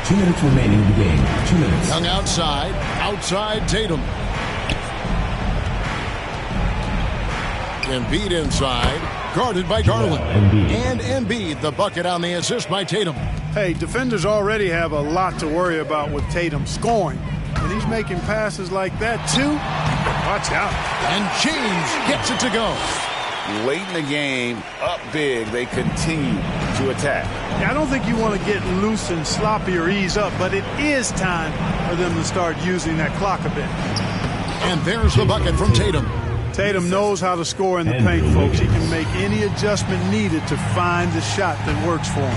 2 minutes remaining in the game. 2 minutes. Young outside Tatum. Embiid inside, guarded by Garland. And Embiid, the bucket on the assist by Tatum. Hey, defenders already have a lot to worry about with Tatum scoring. And he's making passes like that, too. Watch out. And James gets it to go. Late in the game, up big, they continue to attack. Yeah, I don't think you want to get loose and sloppy or ease up, but it is time for them to start using that clock a bit. And there's the bucket from Tatum. Tatum knows how to score in the paint, folks. He can make any adjustment needed to find the shot that works for him.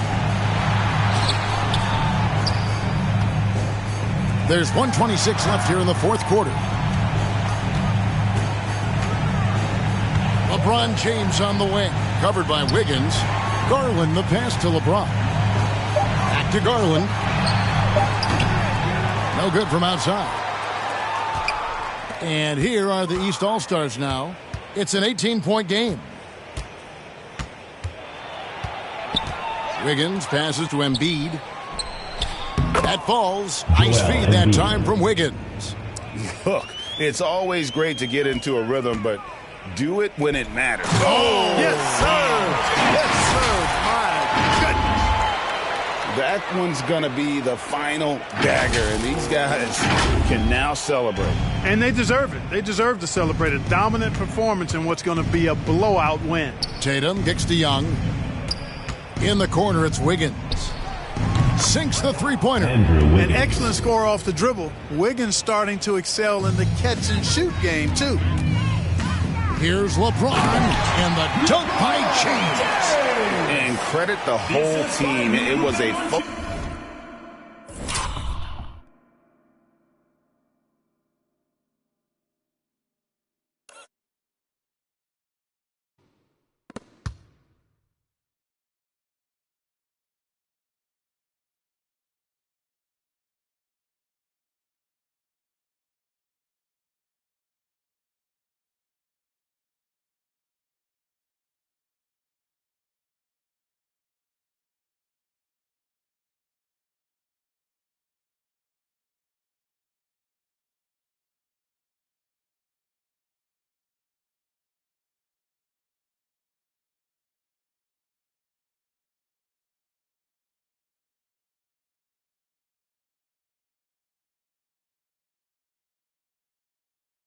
There's 1:26 left here in the fourth quarter. LeBron James on the wing, covered by Wiggins. Garland, the pass to LeBron. Back to Garland. No good from outside. And here are the East All-Stars now. It's an 18-point game. Wiggins passes to Embiid. That falls. Nice feed that time from Wiggins. Look, it's always great to get into a rhythm, but do it when it matters. Oh! Yes, sir! Yes, sir! My goodness! That one's going to be the final dagger, and these guys can now celebrate. And they deserve it. They deserve to celebrate a dominant performance in what's going to be a blowout win. Tatum kicks to Young. In the corner, it's Wiggins. Sinks the three-pointer. An excellent score off the dribble. Wiggins starting to excel in the catch-and-shoot game, too. Here's LeBron, and the dunk by James. And credit the whole team. It was a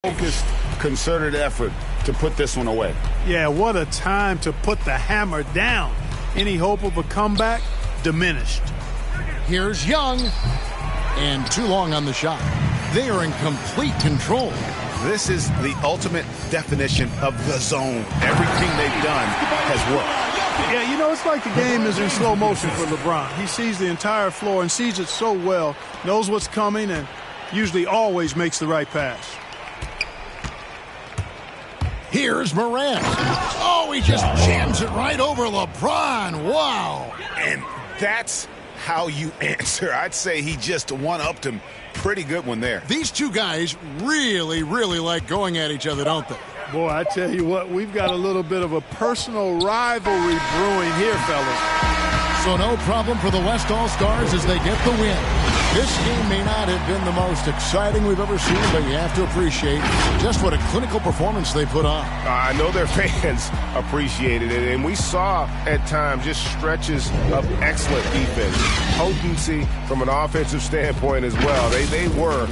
focused, concerted effort to put this one away. Yeah, what a time to put the hammer down. Any hope of a comeback? Diminished. Here's Young, and too long on the shot. They are in complete control. This is the ultimate definition of the zone. Everything they've done has worked. Yeah, you know, it's like the game is in slow motion for LeBron. He sees the entire floor and sees it so well, knows what's coming, and usually always makes the right pass. Here's Morant. Oh, he just jams it right over LeBron. Wow. And that's how you answer. I'd say he just one-upped him. Pretty good one there. These two guys really, really like going at each other, don't they? Boy, I tell you what, we've got a little bit of a personal rivalry brewing here, fellas. So no problem for the West All-Stars as they get the win. This game may not have been the most exciting we've ever seen, but you have to appreciate just what a clinical performance they put on. I know their fans appreciated it, and we saw at times just stretches of excellent defense. Potency from an offensive standpoint as well. They were.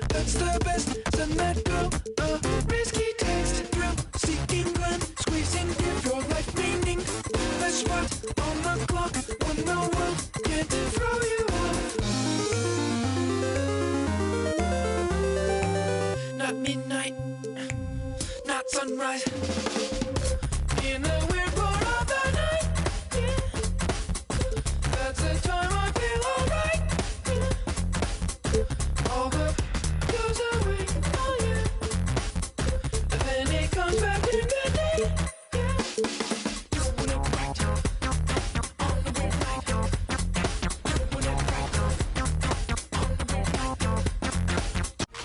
That's the best. Send that girl a risky text. Thrill seeking glen. Squeezing, give your life meaning. That's what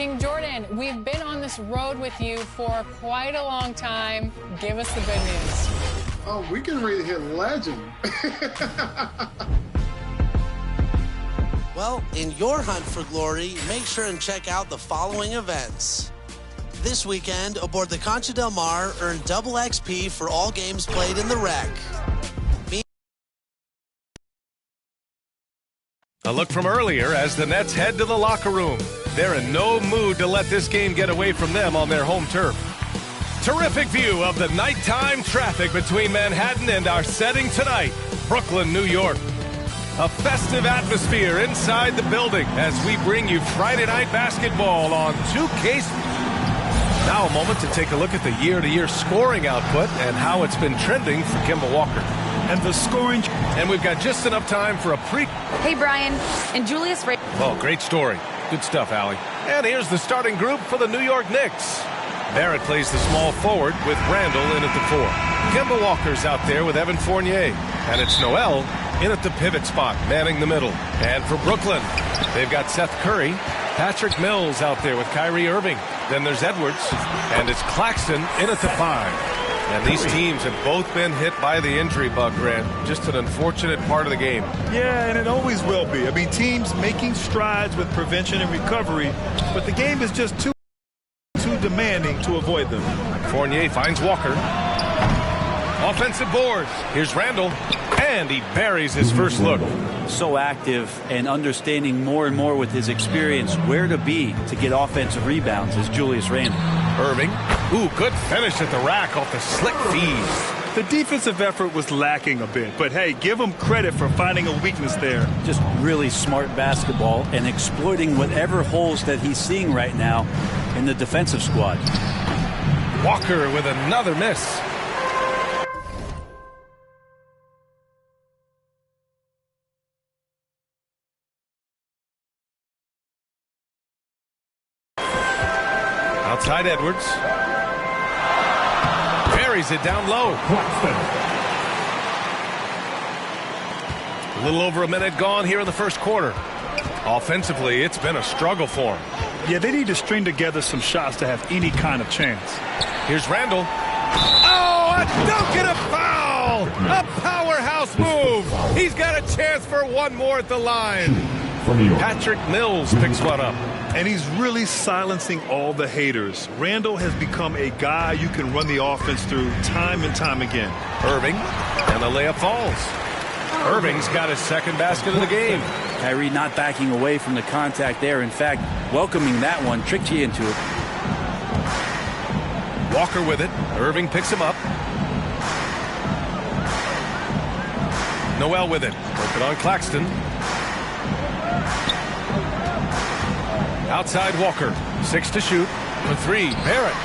King Jordan, we've been on this road with you for quite a long time. Give us the good news. Oh, we can read hit legend. Well, in your hunt for glory, make sure and check out the following events. This weekend, aboard the Concha del Mar, earn double XP for all games played in the wreck. A look from earlier as the Nets head to the locker room. They're in no mood to let this game get away from them on their home turf. Terrific view of the nighttime traffic between Manhattan and our setting tonight, Brooklyn, New York. A festive atmosphere inside the building as we bring you Friday night basketball on 2K. Now a moment to take a look at the year-to-year scoring output and how it's been trending for Kemba Walker. And the scoring. And we've got just enough time for a pre. Hey, Brian. And Julius Ray. Oh, great story. Good stuff, Allie. And here's the starting group for the New York Knicks. Barrett plays the small forward with Randall in at the 4. Kemba Walker's out there with Evan Fournier. And it's Noel in at the pivot spot, manning the middle. And for Brooklyn, they've got Seth Curry. Patrick Mills out there with Kyrie Irving. Then there's Edwards. And it's Claxton in at the 5. And these teams have both been hit by the injury bug, Grant. Just an unfortunate part of the game. Yeah, and it always will be. I mean, teams making strides with prevention and recovery, but the game is just too demanding to avoid them. Fournier finds Walker. Offensive boards. Here's Randall. And he buries his first look. So active and understanding more and more with his experience where to be to get offensive rebounds is Julius Randle. Irving. Ooh, good finish at the rack off the slick feed. The defensive effort was lacking a bit, but hey, give him credit for finding a weakness there. Just really smart basketball and exploiting whatever holes that he's seeing right now in the defensive squad. Walker with another miss. Outside Edwards. Buries it down low. A little over a minute gone here in the first quarter. Offensively, it's been a struggle for him. Yeah, they need to string together some shots to have any kind of chance. Here's Randall. Oh, a dunk and a foul! A powerhouse move. He's got a chance for one more at the line. Patrick Mills picks one up. And he's really silencing all the haters. Randall has become a guy you can run the offense through time and time again. Irving, and the layup falls. Irving's got his second basket of the game. Kyrie not backing away from the contact there. In fact, welcoming that one tricked you into it. Walker with it. Irving picks him up. Noel with it. Open on Claxton. Outside Walker. 6 to shoot. For 3. Barrett.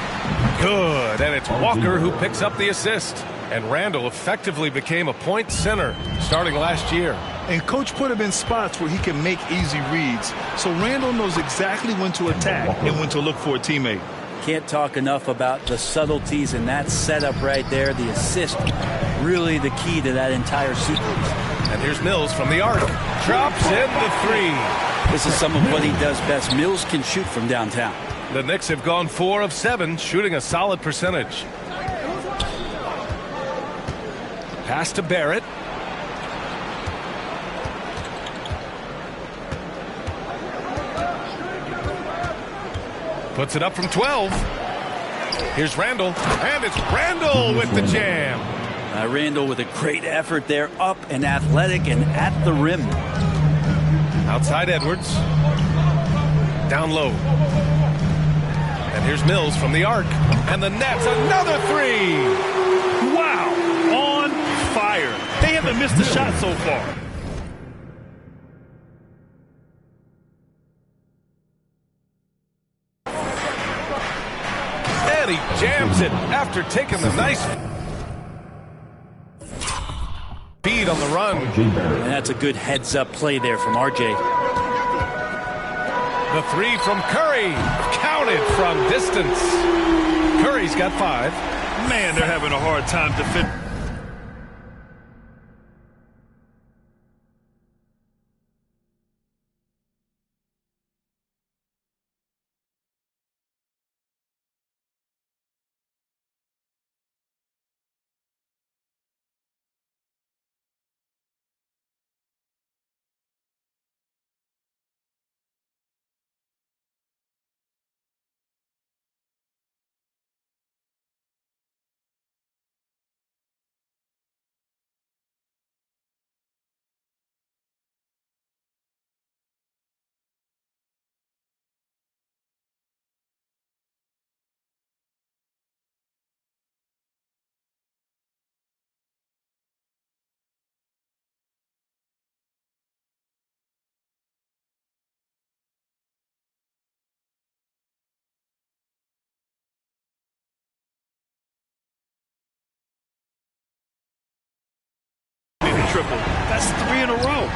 Good. And it's Walker who picks up the assist. And Randall effectively became a point center starting last year. And coach put him in spots where he can make easy reads. So Randall knows exactly when to attack and when to look for a teammate. Can't talk enough about the subtleties in that setup right there. The assist, really the key to that entire sequence. And here's Mills from the arc. Drops in the 3. This is some of what he does best. Mills can shoot from downtown. The Knicks have gone 4 of 7, shooting a solid percentage. Pass to Barrett. Puts it up from 12. Here's Randall. And it's Randall with the jam. Randall with a great effort there, up and athletic and at the rim. Outside Edwards. Down low. And here's Mills from the arc. And the Nets, another 3. Wow. On fire. They haven't missed a shot so far. And he jams it after taking the nice feed on the run. And that's a good heads-up play there from RJ. The 3 from Curry. Counted from distance. Curry's got 5. Man, they're having a hard time defending. triple. That's 3 in a row.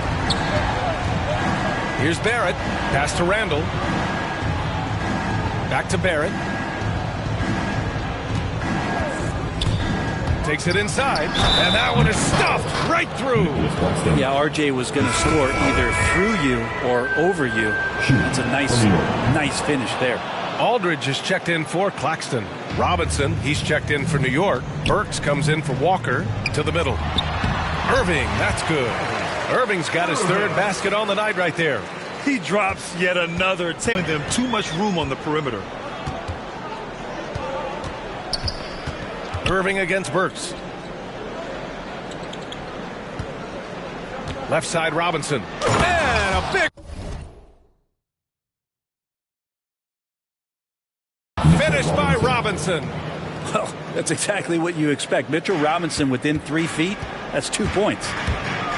Here's Barrett. Pass to Randall. Back to Barrett. Takes it inside, and that one is stuffed right through. Yeah, RJ was going to score either through you or over you. That's a nice finish there. Aldridge is checked in for Claxton. Robinson, he's checked in for New York. Burks comes in for Walker to the middle. Irving, that's good. Irving's got his third basket on the night right there. He drops yet another, taking them too much room on the perimeter. Irving against Burks. Left side Robinson. And a big finish by Robinson. Well, that's exactly what you expect. Mitchell Robinson within 3 feet. That's 2 points.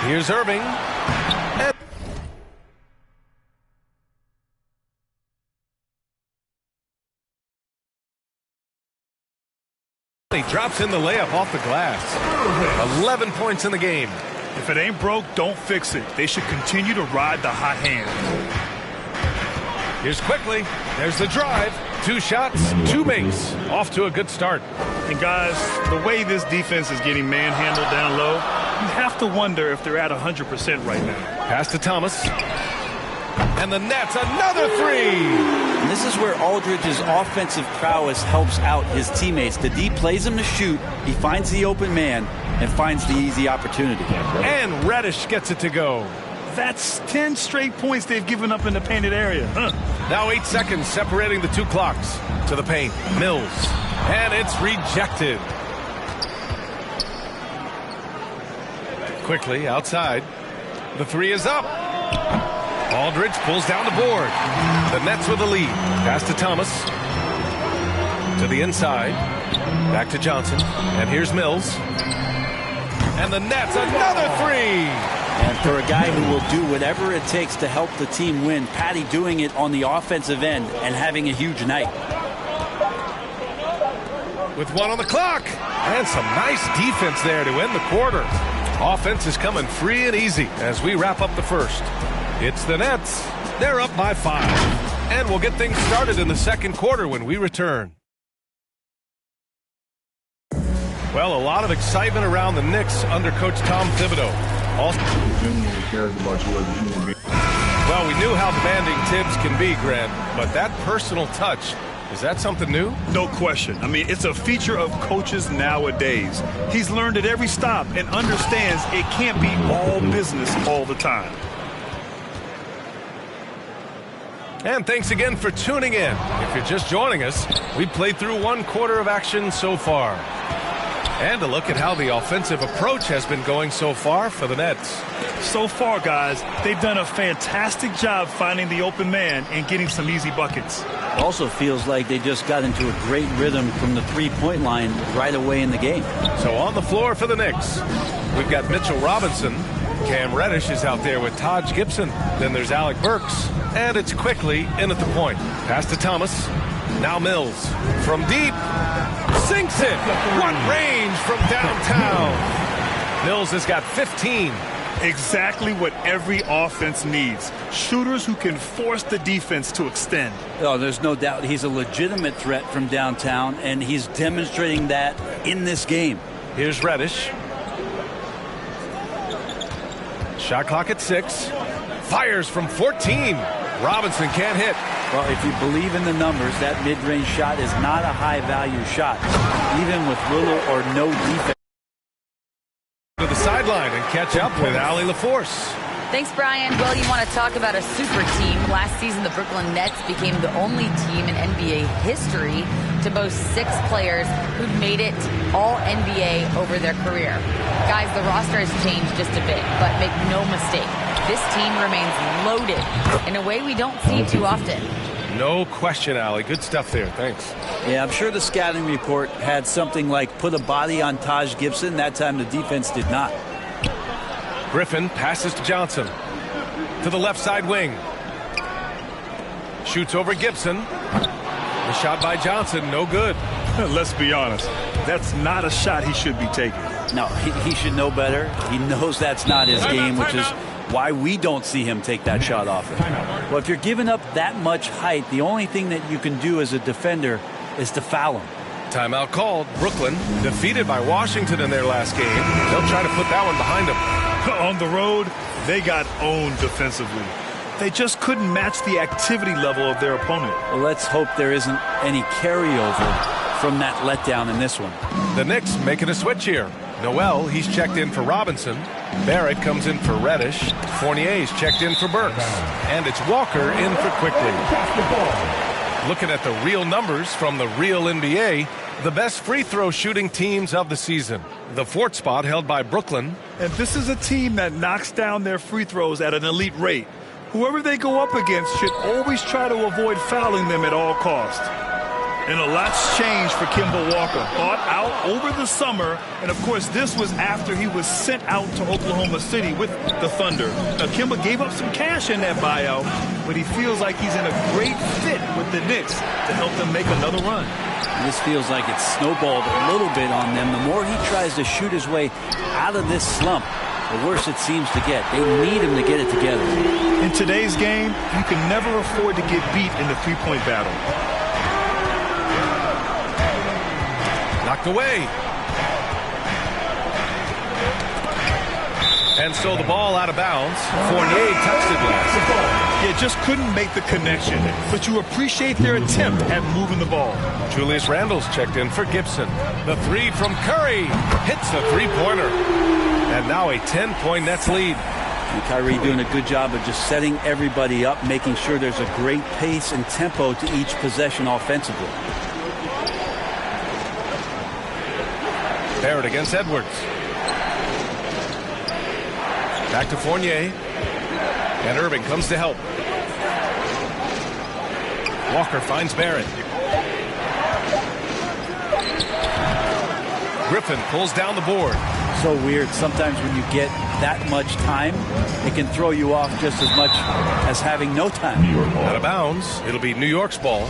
Here's Irving. And he drops in the layup off the glass. 11 points in the game. If it ain't broke, don't fix it. They should continue to ride the hot hand. Here's Quickly. There's the drive. 2 shots, 2 makes. Off to a good start. And guys, the way this defense is getting manhandled down low, you have to wonder if they're at 100% right now. Pass to Thomas. And the Nets, another 3. And this is where Aldridge's offensive prowess helps out his teammates. The D plays him to shoot. He finds the open man and finds the easy opportunity. And Reddish gets it to go. That's 10 straight points they've given up in the painted area. Now 8 seconds separating the 2 clocks. To the paint, Mills. And it's rejected. Quickly outside. The 3 is up. Aldridge pulls down the board. The Nets with the lead. Pass to Thomas. To the inside. Back to Johnson. And here's Mills. And the Nets, another 3. And for a guy who will do whatever it takes to help the team win, Patty doing it on the offensive end and having a huge night. With 1 on the clock. And some nice defense there to end the quarter. Offense is coming free and easy as we wrap up the first. It's the Nets. They're up by 5. And we'll get things started in the second quarter when we return. Well, a lot of excitement around the Knicks under Coach Tom Thibodeau. Also, well, we knew how demanding Tibbs can be, Grant, but that personal touch, is that something new? No question. I mean, it's a feature of coaches nowadays. He's learned at every stop and understands it can't be all business all the time. And thanks again for tuning in. If you're just joining us, we played through 1 quarter of action so far. And a look at how the offensive approach has been going so far for the Nets. So far, guys, they've done a fantastic job finding the open man and getting some easy buckets. It also feels like they just got into a great rhythm from the 3-point line right away in the game. So on the floor for the Knicks, we've got Mitchell Robinson. Cam Reddish is out there with Taj Gibson. Then there's Alec Burks. And it's Quickly in at the point. Pass to Thomas. Now Mills from deep. Sinks it. What range from downtown. Mills has got 15. Exactly what every offense needs. Shooters who can force the defense to extend. Oh, there's no doubt he's a legitimate threat from downtown, and he's demonstrating that in this game. Here's Reddish. Shot clock at 6. Fires from 14. Robinson can't hit. Well, if you believe in the numbers, that mid-range shot is not a high-value shot, even with little or no defense. To the sideline and catch up with Allie LaForce. Thanks, Brian. Well, you want to talk about a super team. Last season, the Brooklyn Nets became the only team in NBA history to boast 6 players who'd made it all NBA over their career. Guys, the roster has changed just a bit, but make no mistake, this team remains loaded in a way we don't see too often. No question, Allie. Good stuff there. Thanks. Yeah, I'm sure the scouting report had something like put a body on Taj Gibson. That time the defense did not. Griffin passes to Johnson. To the left side wing. Shoots over Gibson. The shot by Johnson, no good. Let's be honest. That's not a shot he should be taking. No, he should know better. He knows that's not his game, which is why we don't see him take that shot often. Well, if you're giving up that much height, the only thing that you can do as a defender is to foul him. Timeout called. Brooklyn defeated by Washington in their last game. They'll try to put that one behind them. On the road, they got owned defensively. They just couldn't match the activity level of their opponent. Well, let's hope there isn't any carryover from that letdown in this one. The Knicks making a switch here. Noel, he's checked in for Robinson. Barrett comes in for Reddish. Fournier's checked in for Burks. And it's Walker in for Quickly. Looking at the real numbers from the real NBA, the best free throw shooting teams of the season. The fourth spot held by Brooklyn. And this is a team that knocks down their free throws at an elite rate. Whoever they go up against should always try to avoid fouling them at all costs. And a lot's changed for Kemba Walker. Bought out over the summer, and of course this was after he was sent out to Oklahoma City with the Thunder. Now Kemba gave up some cash in that buyout, but he feels like he's in a great fit with the Knicks to help them make another run. This feels like it's snowballed a little bit on them. The more he tries to shoot his way out of this slump, the worse it seems to get. They need him to get it together. In today's game, you can never afford to get beat in the three-point battle. Knocked away. And so the ball out of bounds. Fournier touched it last. Yeah, just couldn't make the connection. But you appreciate their attempt at moving the ball. Julius Randle's checked in for Gibson. The three from Curry hits the three-pointer. And now a 10-point Nets lead. And Kyrie doing a good job of just setting everybody up, making sure there's a great pace and tempo to each possession offensively. Barrett against Edwards. Back to Fournier. And Irving comes to help. Walker finds Barrett. Griffin pulls down the board. So weird. Sometimes when you get that much time, it can throw you off just as much as having no time. Out of bounds. It'll be New York's ball.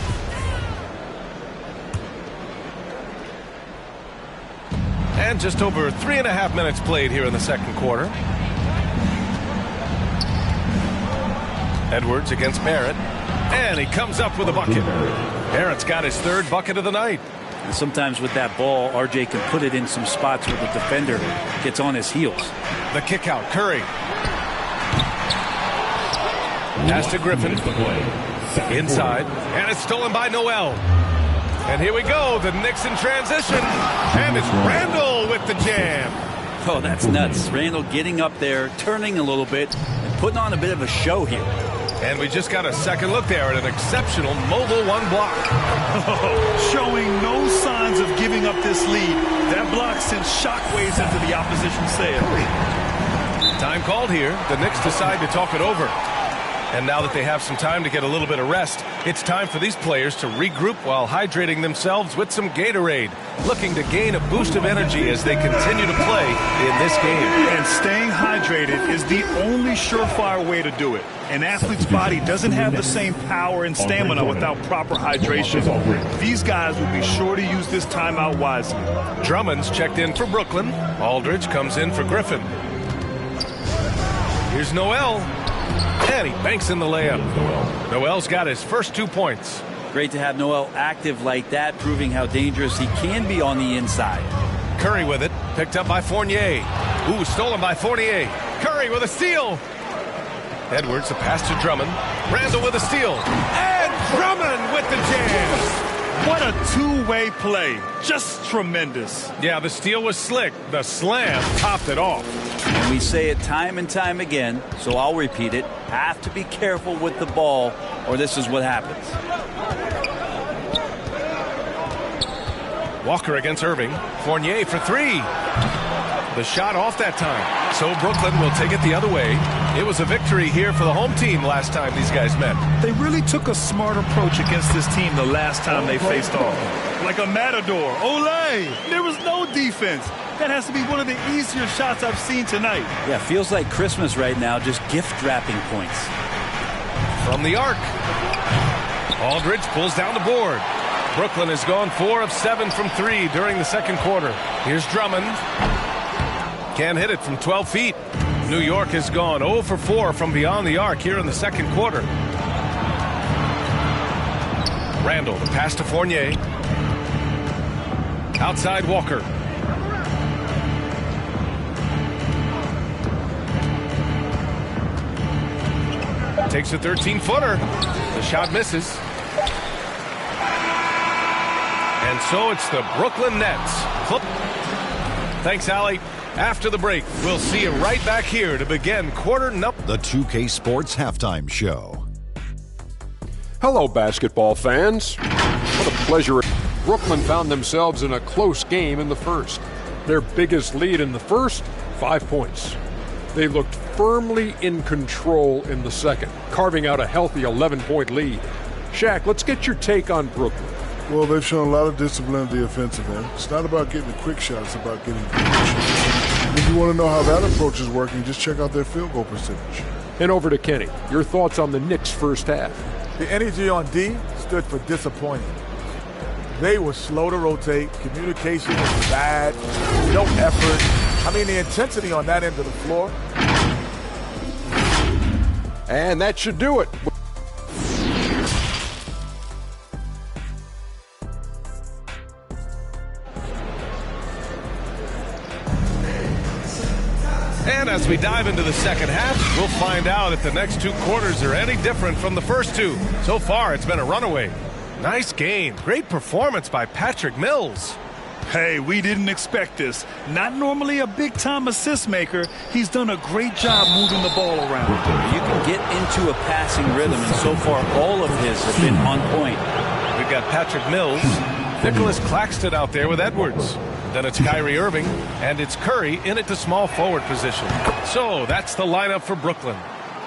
And just over 3.5 minutes played here in the second quarter. Edwards against Barrett. And he comes up with a bucket. Barrett's got his third bucket of the night. And sometimes with that ball, RJ can put it in some spots where the defender gets on his heels. The kick out, Curry. Pass to Griffin. Inside. And it's stolen by Noel. And here we go, the Knicks in transition. And it's Randle with the jam. Oh, that's nuts. Randle getting up there, turning a little bit, and putting on a bit of a show here. And we just got a second look there at an exceptional mobile one block. Showing no signs of giving up this lead. That block sends shockwaves into the opposition sail. Time called here. The Knicks decide to talk it over. And now that they have some time to get a little bit of rest, it's time for these players to regroup while hydrating themselves with some Gatorade, looking to gain a boost of energy as they continue to play in this game. And staying hydrated is the only surefire way to do it. An athlete's body doesn't have the same power and stamina without proper hydration. These guys will be sure to use this timeout wisely. Drummond's checked in for Brooklyn. Aldridge comes in for Griffin. Here's Noel. And he banks in the layup. Noel's got his first 2 points. Great to have Noel active like that, proving how dangerous he can be on the inside. Curry with it, picked up by Fournier. Ooh, stolen by Fournier. Curry with a steal. Edwards, a pass to Drummond. Randle with a steal. And Drummond with the jam. What a two-way play. Just tremendous. Yeah, the steal was slick. The slam topped it off. And we say it time and time again, so I'll repeat it. Have to be careful with the ball, or this is what happens. Walker against Irving. Fournier for three. The shot off that time. So Brooklyn will take it the other way. It was a victory here for the home team last time these guys met. They really took a smart approach against this team the last time they faced off. Like a matador. Olay! There was no defense. That has to be one of the easier shots I've seen tonight. Yeah, feels like Christmas right now, just gift wrapping points. From the arc. Aldridge pulls down the board. Brooklyn has gone 4 of 7 from 3 during the second quarter. Here's Drummond. Can't hit it from 12 feet. New York has gone 0 for 4 from beyond the arc here in the second quarter. Randall, the pass to Fournier. Outside Walker. Takes a 13-footer. The shot misses. And so it's the Brooklyn Nets. Thanks, Allie. After the break, we'll see you right back here to begin quarter number. The 2K Sports Halftime Show. Hello, basketball fans. What a pleasure. Brooklyn found themselves in a close game in the first. Their biggest lead in the first, 5 points. They looked firmly in control in the second, carving out a healthy 11-point lead. Shaq, let's get your take on Brooklyn. Well, they've shown a lot of discipline at the offensive end. It's not about getting the quick shots, it's about getting the quick shots. If you want to know how that approach is working, just check out their field goal percentage. And over to Kenny. Your thoughts on the Knicks' first half? The energy on D stood for disappointing. They were slow to rotate. Communication was bad. No effort. I mean, the intensity on that end of the floor. And that should do it. And as we dive into the second half, we'll find out if the next 2 quarters are any different from the first 2. So far, it's been a runaway. Nice game. Great performance by Patrick Mills. Hey, we didn't expect this. Not normally a big-time assist maker. He's done a great job moving the ball around. You can get into a passing rhythm, and so far all of his have been on point. We've got Patrick Mills, Nicholas Claxton out there with Edwards. Then it's Kyrie Irving, and it's Curry in at the small forward position. So that's the lineup for Brooklyn.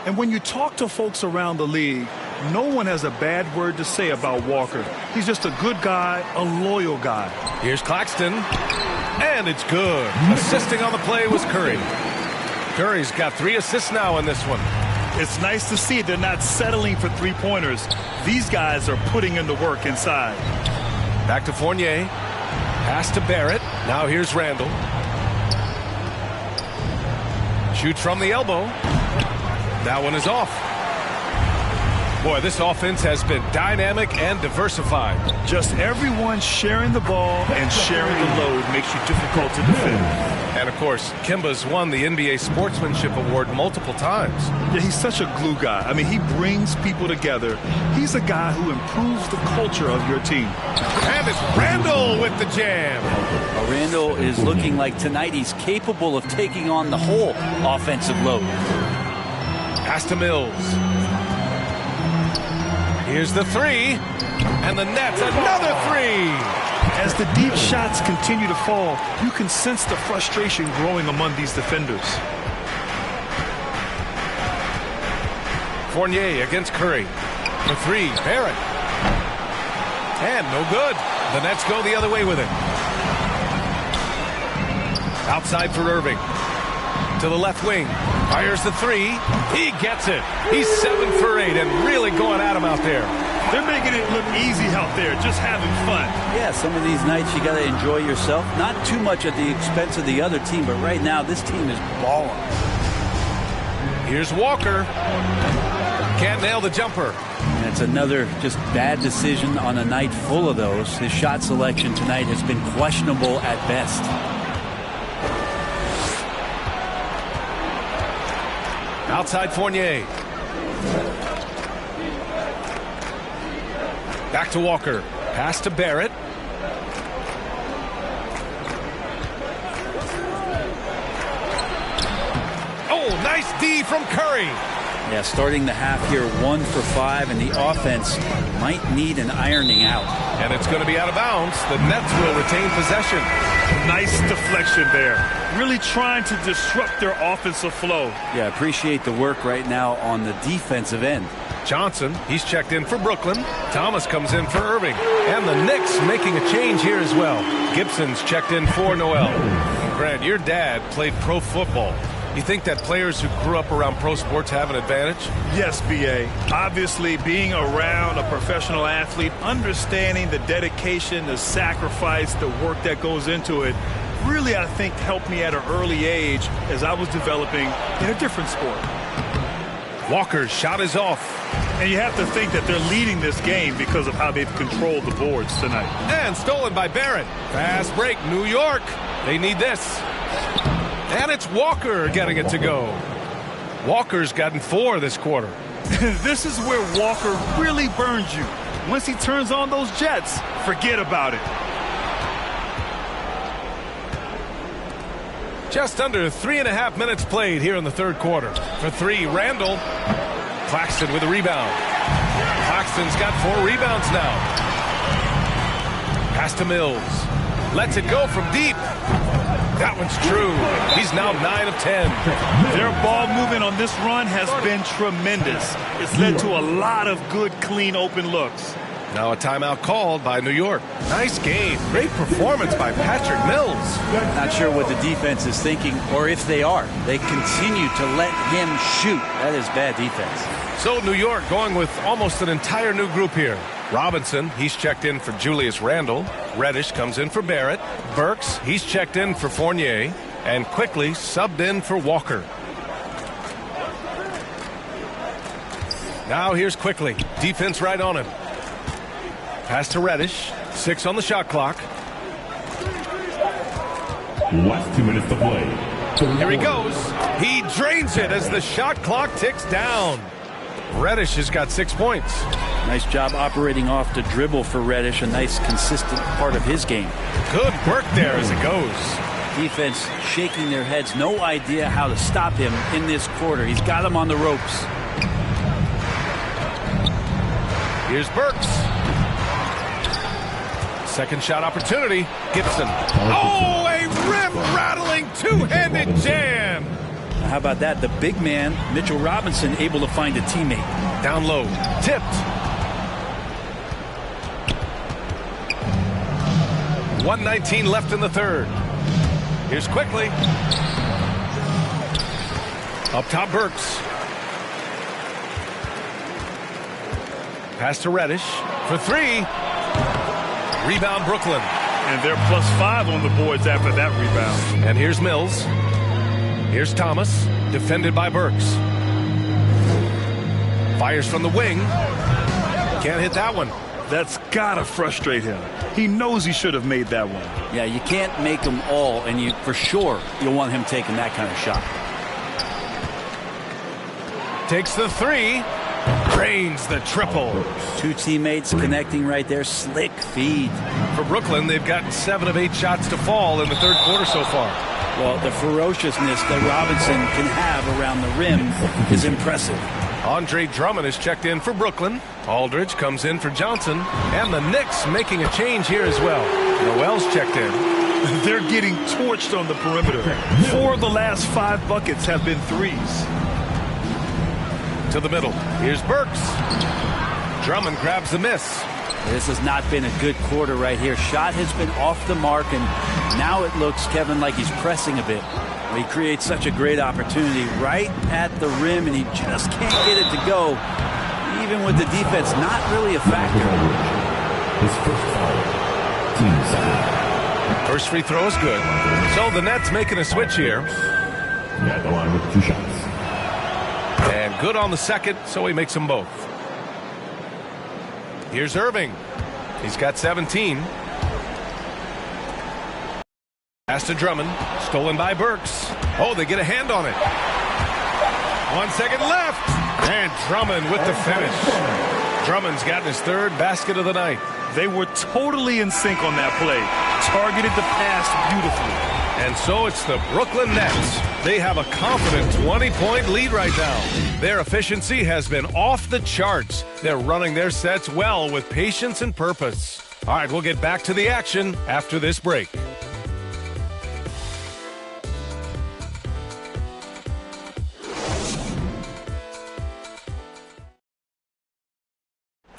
And when you talk to folks around the league, no one has a bad word to say about Walker. He's just a good guy, a loyal guy. Here's Claxton, and it's good. Assisting on the play was Curry. Curry's got 3 assists now in this one. It's nice to see they're not settling for three-pointers. These guys are putting in the work inside. Back to Fournier. Pass to Barrett. Now here's Randall. Shoots from the elbow. That one is off. Boy, this offense has been dynamic and diversified. Just everyone sharing the ball and sharing the load makes you difficult to defend. And, of course, Kimba's won the NBA Sportsmanship Award multiple times. Yeah, he's such a glue guy. I mean, he brings people together. He's a guy who improves the culture of your team. And it's Randall with the jam. Randall is looking like tonight he's capable of taking on the whole offensive load. Pass to Mills. Here's the 3. And the Nets, another 3. As the deep shots continue to fall, you can sense the frustration growing among these defenders. Fournier against Curry. The 3, Barrett. And no good. The Nets go the other way with it. Outside for Irving. To the left wing. Fires the 3. He gets it. He's 7 for 8 and really going at him out there. They're making it look easy out there, just having fun. Yeah, some of these nights you got to enjoy yourself. Not too much at the expense of the other team, but right now this team is balling. Here's Walker. Can't nail the jumper. That's another just bad decision on a night full of those. His shot selection tonight has been questionable at best. Outside Fournier. Back to Walker. Pass to Barrett. Oh, nice D from Curry. Yeah, starting the half here 1 for 5, and the offense might need an ironing out. And it's going to be out of bounds. The Nets will retain possession. Nice deflection there. Really trying to disrupt their offensive flow. Yeah, appreciate the work right now on the defensive end. Johnson, he's checked in for Brooklyn. Thomas comes in for Irving. And the Knicks making a change here as well. Gibson's checked in for Noel. Grant, your dad played pro football. You think that players who grew up around pro sports have an advantage? Yes, B.A. Obviously, being around a professional athlete, understanding the dedication, the sacrifice, the work that goes into it, really, I think, helped me at an early age as I was developing in a different sport. Walker's shot is off. And you have to think that they're leading this game because of how they've controlled the boards tonight. And stolen by Barrett. Fast break, New York. They need this. And it's Walker getting it to go. Walker's gotten 4 this quarter. This is where Walker really burns you. Once he turns on those jets, forget about it. Just under 3.5 minutes played here in the third quarter. For 3, Randall. Claxton with a rebound. Claxton's got 4 rebounds now. Pass to Mills. Lets it go from deep. That one's true. He's now 9 of 10. Their ball movement on this run has been tremendous. It's led to a lot of good, clean, open looks. Now a timeout called by New York. Nice game. Great performance by Patrick Mills. Not sure what the defense is thinking or if they are. They continue to let him shoot. That is bad defense. So New York going with almost an entire new group here. Robinson, he's checked in for Julius Randle. Reddish comes in for Barrett. Burks, he's checked in for Fournier. And quickly subbed in for Walker. Now here's Quickly. Defense right on him. Pass to Reddish. 6 on the shot clock. Last 2 minutes to play. Here he goes. He drains it as the shot clock ticks down. Reddish has got 6 points. Nice job operating off the dribble for Reddish. A nice, consistent part of his game. Good work there as it goes. Defense shaking their heads. No idea how to stop him in this quarter. He's got him on the ropes. Here's Burks. Second shot opportunity. Gibson. Oh, a rim-rattling two-handed jam. Now how about that? The big man, Mitchell Robinson, able to find a teammate. Down low. Tipped. 1:19 left in the third. Here's Quickly. Up top, Burks. Pass to Reddish for 3. Rebound, Brooklyn. And they're +5 on the boards after that rebound. And here's Mills. Here's Thomas, defended by Burks. Fires from the wing. Can't hit that one. That's gotta frustrate him. He knows he should have made that one. Yeah, you can't make them all, and you for sure you'll want him taking that kind of shot. Takes the 3. Drains the triple. 2 teammates connecting right there. Slick feed. For Brooklyn, they've gotten 7 of 8 shots to fall in the third quarter so far. Well, the ferociousness that Robinson can have around the rim is impressive. Andre Drummond is checked in for Brooklyn. Aldridge comes in for Johnson. And the Knicks making a change here as well. Noel's checked in. They're getting torched on the perimeter. 4 of the last 5 buckets have been threes. To the middle. Here's Burks. Drummond grabs the miss. This has not been a good quarter right here. Shot has been off the mark, and now it looks, Kevin, like he's pressing a bit. He creates such a great opportunity right at the rim, and he just can't get it to go. Even with the defense not really a factor. His first foul. Team second. First free throw is good. So the Nets making a switch here. At the line with 2 shots. And good on the second, so he makes them both. Here's Irving. He's got 17. Pass to Drummond. Stolen by Burks. Oh, they get a hand on it. 1 second left. And Drummond with the finish. Drummond's gotten his 3rd basket of the night. They were totally in sync on that play. Targeted the pass beautifully. And so it's the Brooklyn Nets. They have a confident 20-point lead right now. Their efficiency has been off the charts. They're running their sets well with patience and purpose. All right, we'll get back to the action after this break.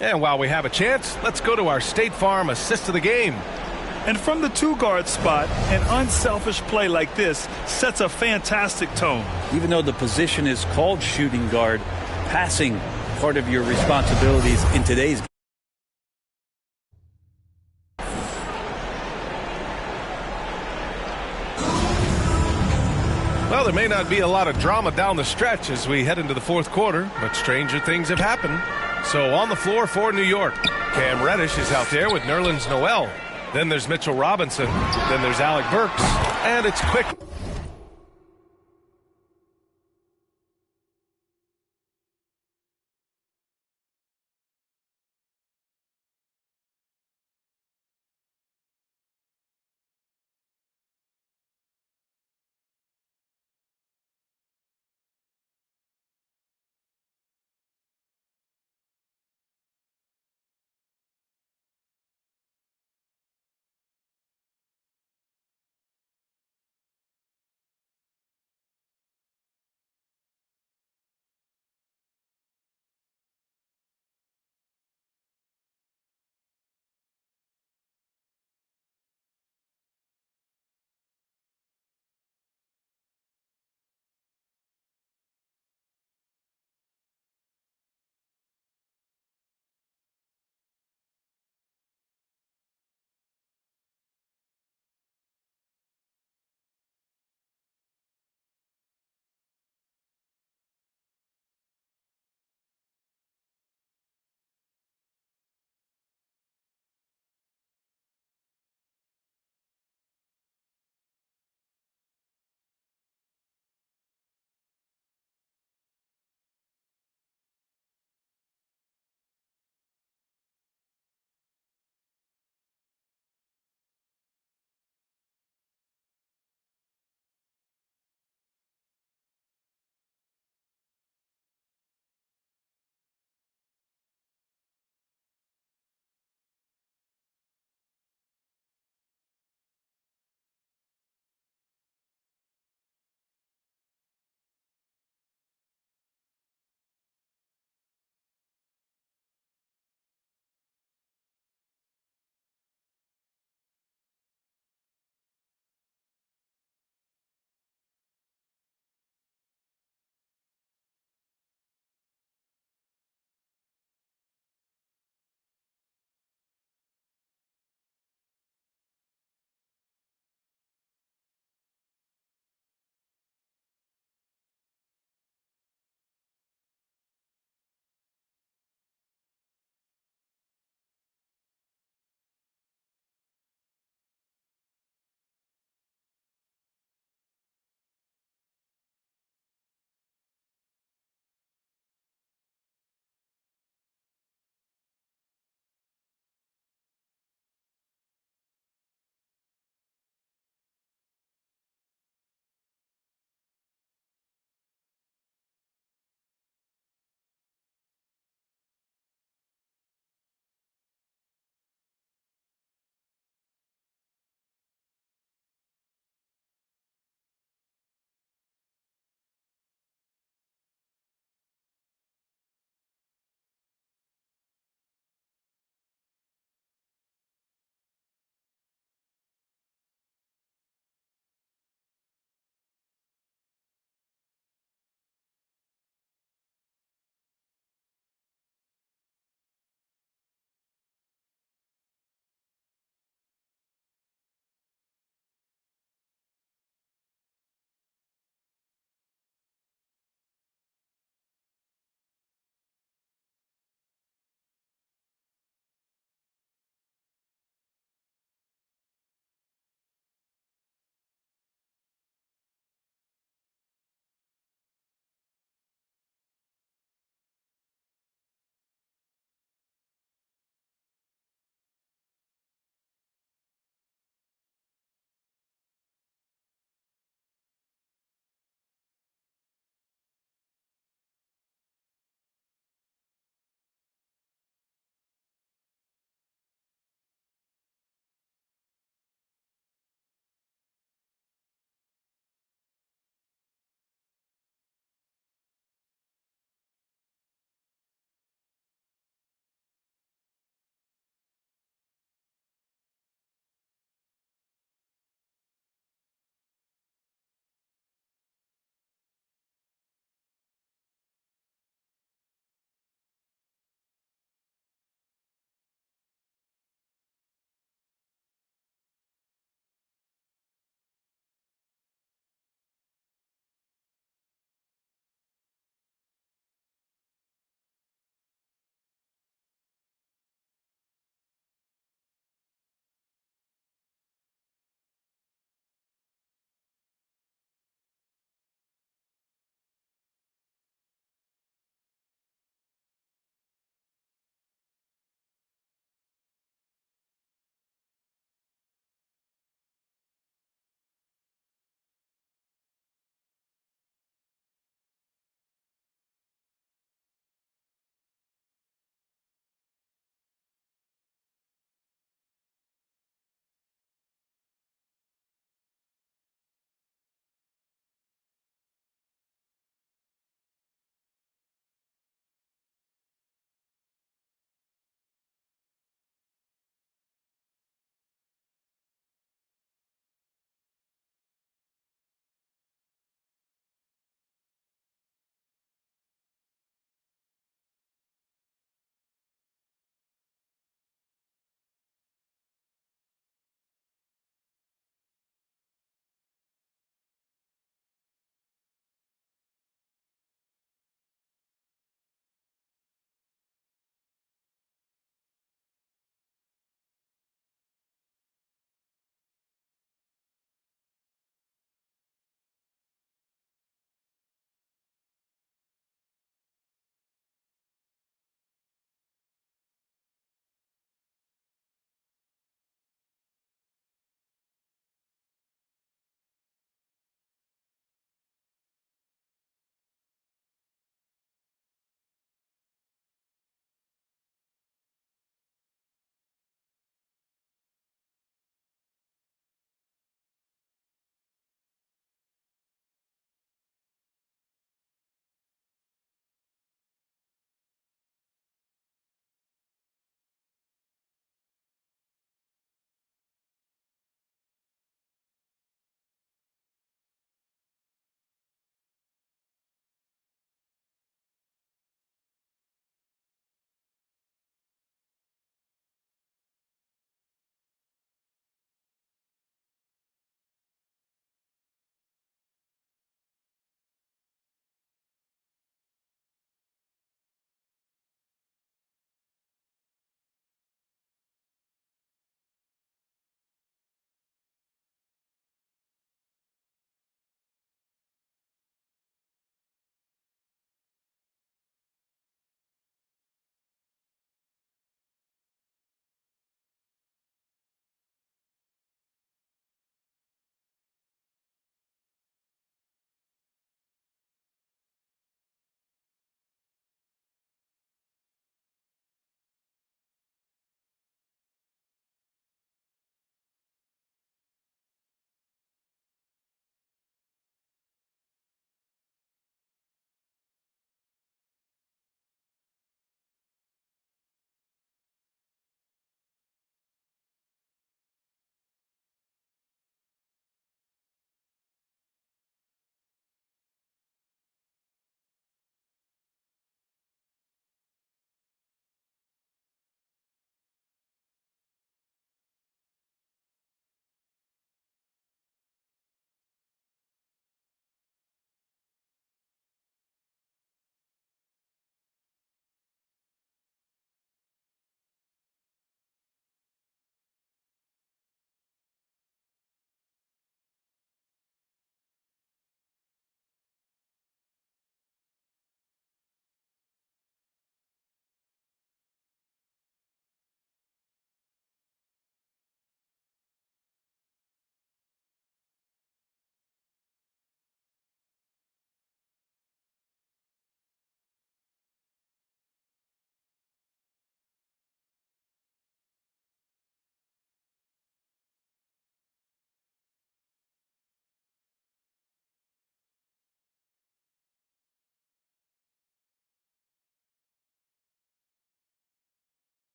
And while we have a chance, let's go to our State Farm assist of the game. And from the two-guard spot, an unselfish play like this sets a fantastic tone. Even though the position is called shooting guard, passing part of your responsibilities in today's game. Well, there may not be a lot of drama down the stretch as we head into the fourth quarter, but stranger things have happened. So on the floor for New York, Cam Reddish is out there with Nerlens Noel. Then there's Mitchell Robinson. Then there's Alec Burks. And it's quick.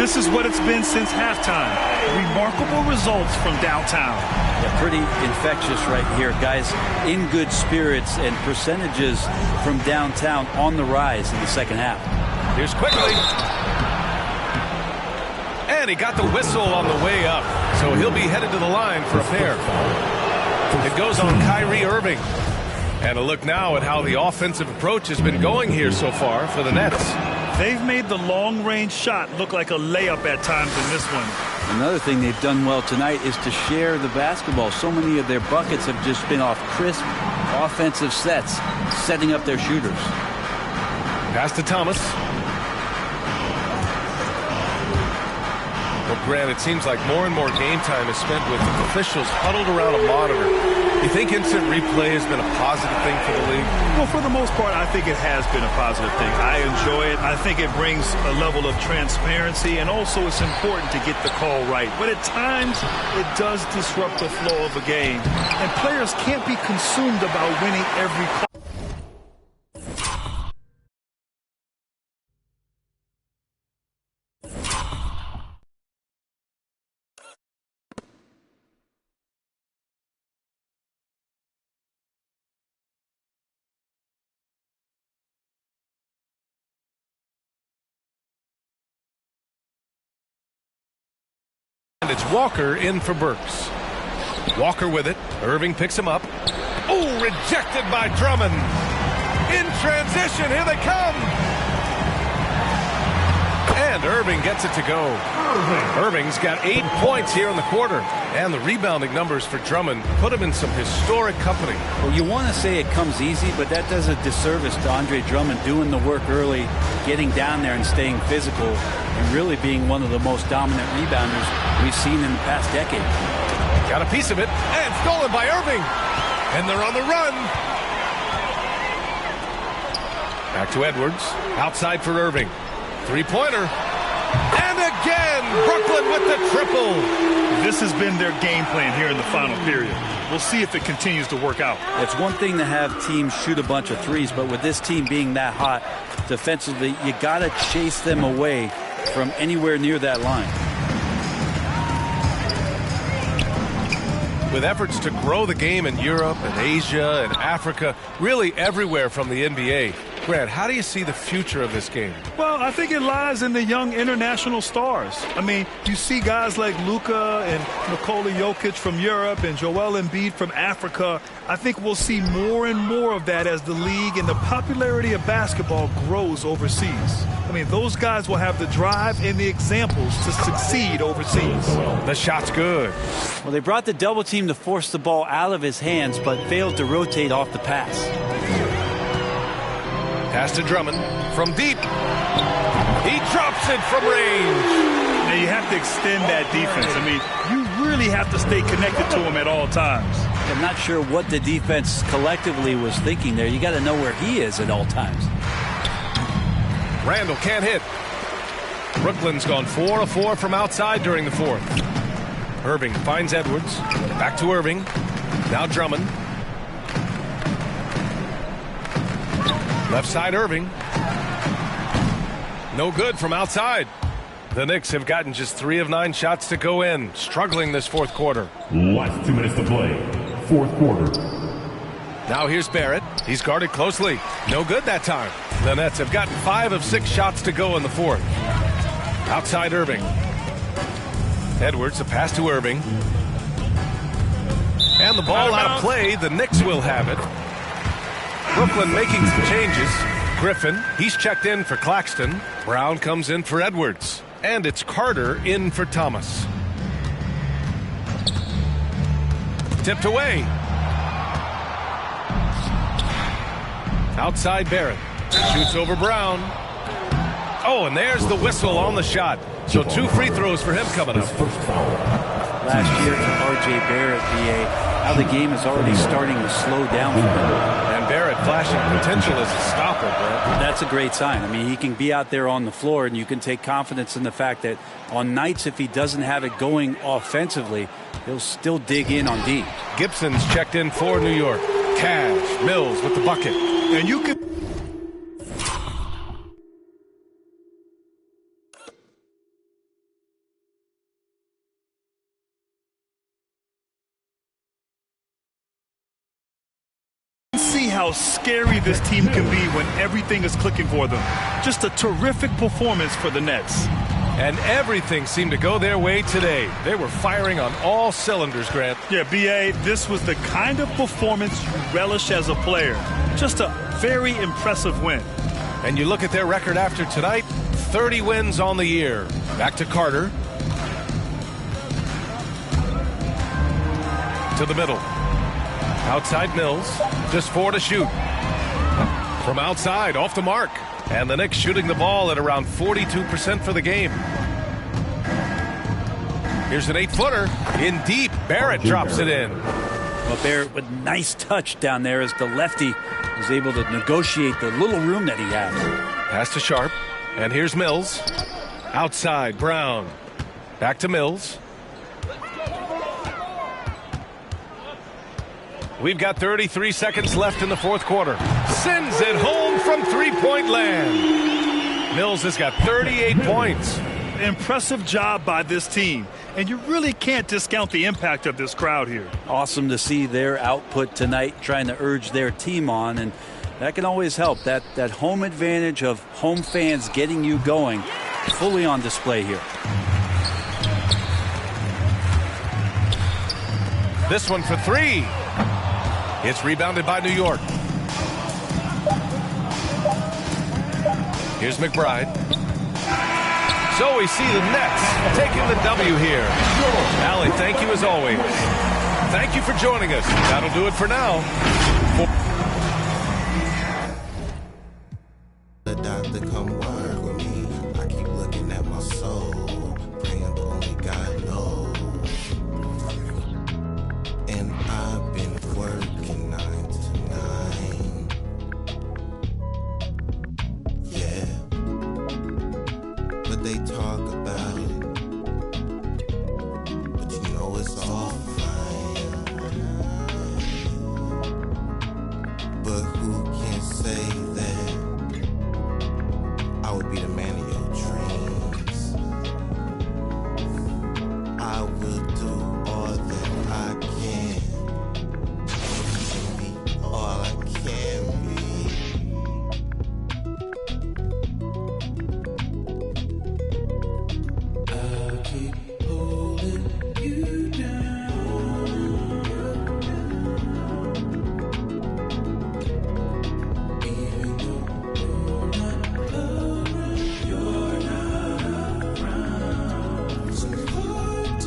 This is what it's been since halftime. Remarkable results from downtown. Yeah, pretty infectious right here. Guys in good spirits and percentages from downtown on the rise in the second half. Here's quickly. And he got the whistle on the way up. So he'll be headed to the line for a pair. It goes on Kyrie Irving. And a look now at how the offensive approach has been going here so far for the Nets. They've made the long-range shot look like a layup at times in this one. Another thing they've done well tonight is to share the basketball. So many of their buckets have just been off crisp offensive sets, setting up their shooters. Pass to Thomas. Well, Grant, it seems like more and more game time is spent with officials huddled around a monitor. You think instant replay has been a positive thing for the league? Well, for the most part, I think it has been a positive thing. I enjoy it. I think it brings a level of transparency, and also it's important to get the call right. But at times, it does disrupt the flow of a game, and players can't be consumed about winning every call. And it's Walker in for Burks. Walker with it. Irving picks him up. Oh, rejected by Drummond. In transition, here they come. And Irving gets it to go. Irving's got 8 points here in the quarter. And the rebounding numbers for Drummond put him in some historic company. Well, you want to say it comes easy, but that does a disservice to Andre Drummond doing the work early, getting down there and staying physical, and really being one of the most dominant rebounders we've seen in the past decade. Got a piece of it, and stolen by Irving. And they're on the run. Back to Edwards. Outside for Irving. Three-pointer. And again, Brooklyn with the triple. This has been their game plan here in the final period. We'll see if it continues to work out. It's one thing to have teams shoot a bunch of threes, but with this team being that hot defensively, you got to chase them away from anywhere near that line. With efforts to grow the game in Europe and Asia and Africa, really everywhere from the NBA. Grant, how do you see the future of this game? Well, I think it lies in the young international stars. I mean, you see guys like Luka and Nikola Jokic from Europe and Joel Embiid from Africa. I think we'll see more and more of that as the league and the popularity of basketball grows overseas. I mean, those guys will have the drive and the examples to succeed overseas. The shot's good. Well, they brought the double team to force the ball out of his hands, but failed to rotate off the pass. Pass to Drummond from deep. He drops it from range. Now you have to extend that defense. I mean, you really have to stay connected to him at all times. I'm not sure what the defense collectively was thinking there. You got to know where he is at all times. Randall can't hit. Brooklyn's gone 4 of 4 from outside during the fourth. Irving finds Edwards. Back to Irving. Now Drummond. Left side Irving. No good from outside. The Knicks have gotten just 3 of 9 shots to go in. Struggling this fourth quarter. Last 2 minutes to play. Fourth quarter. Now here's Barrett. He's guarded closely. No good that time. The Nets have gotten 5 of 6 shots to go in the fourth. Outside Irving. Edwards, a pass to Irving. And the ball out of play. The Knicks will have it. Brooklyn making some changes. Griffin, he's checked in for Claxton. Brown comes in for Edwards. And it's Carter in for Thomas. Tipped away. Outside Barrett. Shoots over Brown. Oh, and there's the whistle on the shot. So 2 free throws for him coming up. Last year for R.J. Barrett, how the game is already starting to slow down for him. And Barrett flashing potential as a stopper, Brett. That's a great sign. I mean, he can be out there on the floor, and you can take confidence in the fact that on nights if he doesn't have it going offensively, he'll still dig in on D. Gibson's checked in for New York. Cash, Mills with the bucket. And you can... how scary this team can be when everything is clicking for them. Just a terrific performance for the Nets. And everything seemed to go their way today. They were firing on all cylinders, Grant. Yeah, B.A., this was the kind of performance you relish as a player. Just a very impressive win. And you look at their record after tonight, 30 wins on the year. Back to Carter. To the middle. Outside Mills. Just 4 to shoot. From outside, off the mark. And the Knicks shooting the ball at around 42% for the game. Here's an 8-footer. In deep. Barrett drops it in. Well, Barrett with nice touch down there as the lefty was able to negotiate the little room that he had. Pass to Sharp. And here's Mills. Outside, Brown. Back to Mills. We've got 33 seconds left in the fourth quarter. Sends it home from three-point land. Mills has got 38 points. Impressive job by this team. And you really can't discount the impact of this crowd here. Awesome to see their output tonight, trying to urge their team on. And that can always help. That home advantage of home fans getting you going, fully on display here. This one for 3. It's rebounded by New York. Here's McBride. So we see the Nets taking the W here. Allie, thank you as always. Thank you for joining us. That'll do it for now. The doctor come work with me. I keep looking at my soul, praying but only God knows. And I've been working 9 to 9. Yeah, but they talk about it, but you know it's all fine. But who can say that I would be the man of your dreams? I will do all that I can to be all I can be. I'll keep holding you down. Even though you're not around, you're not around. So hard to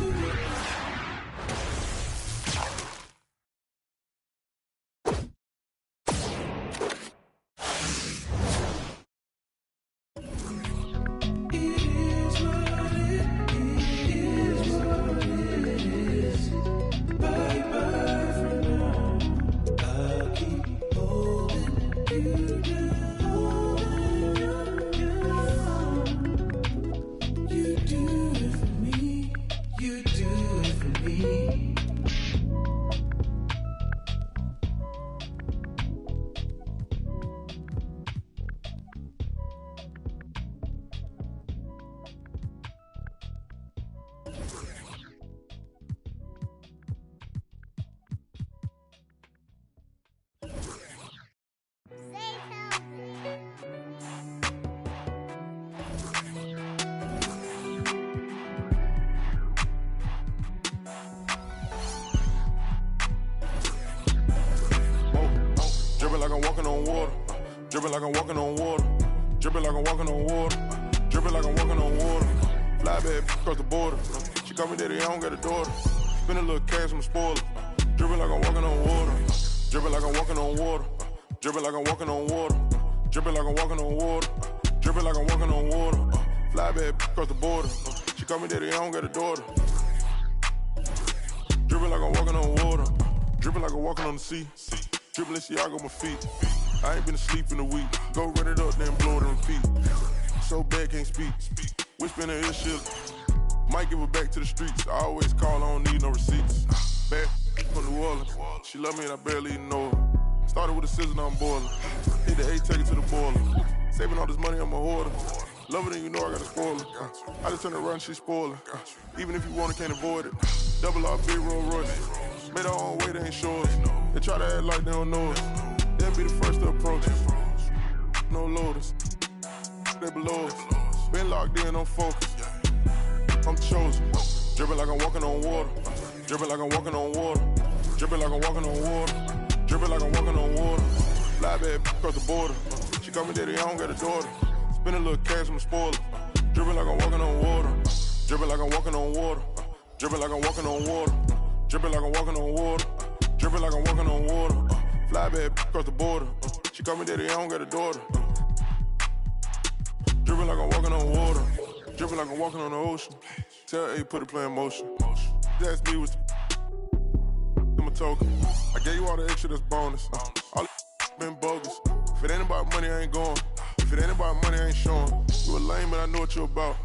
Dripping like I'm walking on water. Dripping like I'm walking on water. Dripping like I'm walking on water. Dripping like I'm walking on water. Fly bad across the border. She call me daddy, I don't got a daughter. Spend a little cash, I'm a spoiler. Dripping like I'm walking on water. Dripping like I'm walking on water. Dripping like I'm walking on water. Dripping like I'm walking on water. Dripping like I'm walking on water. Fly bad across the border. She call me daddy, I don't got a daughter. Dripping like I'm walking on water. Dripping like I'm walking on the sea. Dribbling Siago on my feet. I ain't been asleep in a week. Go run it up, then blow it on repeat. So bad, can't speak. Whispering in her shit. Might give her back to the streets. I always call, I don't need no receipts. Bad from New Orleans. She love me and I barely even know her. Started with a scissors, now I'm boiling. Hit the A, take it to the boiler. Saving all this money, I'm a hoarder. Love it and you know I got a spoiler. I just turn around, she spoiling. Even if you want it, can't avoid it. Double R, big Rolls Royce. Made our own way, they ain't sure us. They try to act like they don't know us. They they'll be the first to approach us. No loaders, they below us. Been locked in, I'm focused. I'm chosen. Dripping like I'm walking on water. Dripping like I'm walking on water. Dripping like I'm walking on water. Dripping like I'm walking on water. Fly bad across the border. She call me daddy, I don't got a daughter. Spend a little cash from the spoiler. Dripping like I'm walking on water. Dripping like I'm walking on water. Dripping like I'm walking on water. Dripping like I'm walking on water. Dripping like I'm walking on water. Fly bad across the border. She call me daddy, I don't got a daughter. Dripping like I'm walking on water. Dripping like I'm walking on the ocean. Tell A, put a play in motion. That's me with my token. I gave you all the extra that's bonus. All been bogus. If it ain't about money, I ain't going. If it ain't about money, I ain't showing. You a lame, but I know what you about.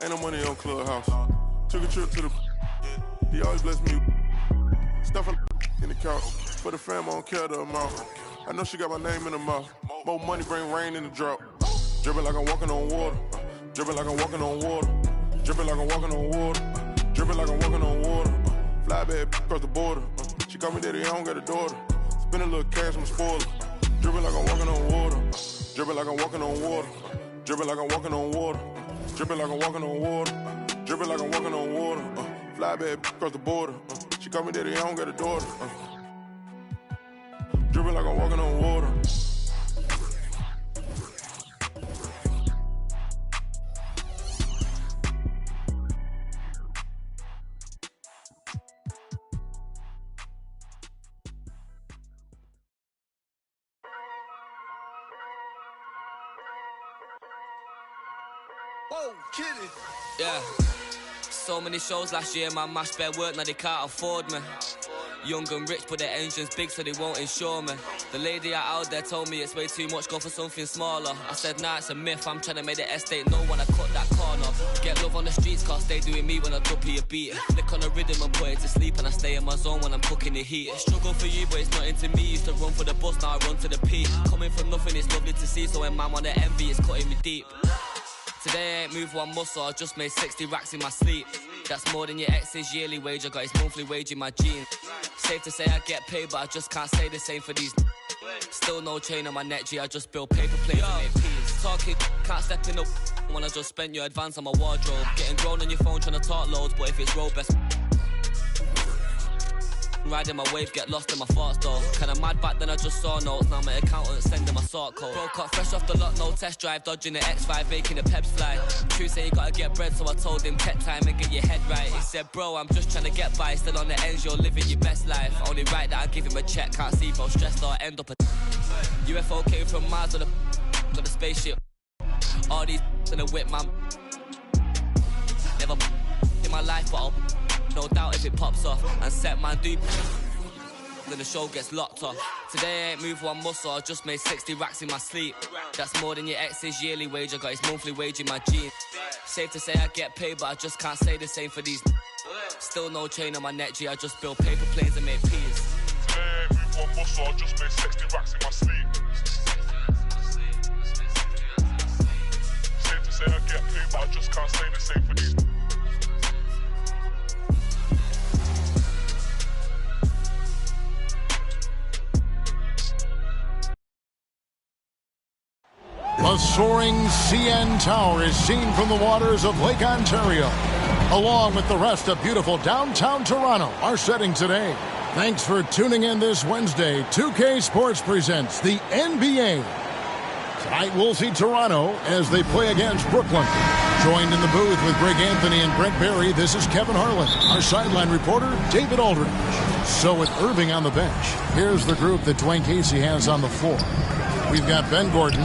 Ain't no money on Clubhouse. Took a trip to the. He always bless me. Stuff in the couch. For the fam, I don't care the amount. I know she got my name in her mouth. More money bring rain in the drought. Dripping like I'm walking on water. Dripping like I'm walking on water. Dripping like I'm walking on water. Dripping like I'm walking on water. Fly bad across the border. She call me daddy, I don't got a daughter. Spend a little cash from the spoiler. Dripping like I'm walking on water. Dripping like I'm walking on water. Dripping like I'm walking on water. Dripping like I'm walking on water. Dripping like I'm walking on water. Fly bad across the border. She call me daddy, I don't got a daughter. Dripping like I'm walking on water. Whoa, kitty. Yeah. So many shows last year, man, mash bare work, now they can't afford me. Young and rich, but their engine's big, so they won't insure me. The lady out there told me it's way too much, go for something smaller. I said, nah, it's a myth, I'm trying to make the estate know when I cut that corner. Get love on the streets, cause they doing me when I duppy a beat. Flick on the rhythm and put it to sleep, and I stay in my zone when I'm cooking the heat. Struggle for you, but it's not into me. Used to run for the bus, now I run to the peak. Coming from nothing, it's lovely to see, so when man want to envy, it's cutting me deep. Today I ain't moved one muscle, I just made 60 racks in my sleep. That's more than your ex's yearly wage, I got his monthly wage in my jeans. Safe to say I get paid, but I just can't say the same for these. Still no chain on my neck, G, I just build paper planes and make peas. Talking, can't step in the when I just spent your advance on my wardrobe. Getting grown on your phone trying to talk loads, but if it's road best. Riding my wave, get lost in my thoughts though. Kinda mad back then I just saw notes. Now my accountant sending my sort code. Broke up fresh off the lot, no test drive. Dodging the X5, making the peps fly. True say you gotta get bread, so I told him take time and get your head right. He said, bro, I'm just trying to get by. Still on the ends, you're living your best life. Only right that I give him a check. Can't see if I'm stressed or end up a UFO came from Mars or the spaceship. All these in the whip, man. Never in my life, but I'll no doubt if it pops off. And set man do then the show gets locked off. Today I ain't moved one muscle, I just made 60 racks in my sleep. That's more than your ex's yearly wage, I got his monthly wage in my jeans. Safe to say I get paid, but I just can't say the same for these. Still no chain on my neck, G, I just build paper planes and make peas. Today I ain't moved one muscle, I just made 60 racks in my sleep. Safe to say I get paid, but I just can't say the same for these. The soaring CN Tower is seen from the waters of Lake Ontario, along with the rest of beautiful downtown Toronto, our setting today. Thanks for tuning in this Wednesday. 2K Sports presents the NBA. Tonight we'll see Toronto as they play against Brooklyn. Joined in the booth with Greg Anthony and Brent Barry, this is Kevin Harlan. Our sideline reporter, David Aldridge. So with Irving on the bench, here's the group that Dwayne Casey has on the floor. We've got Ben Gordon,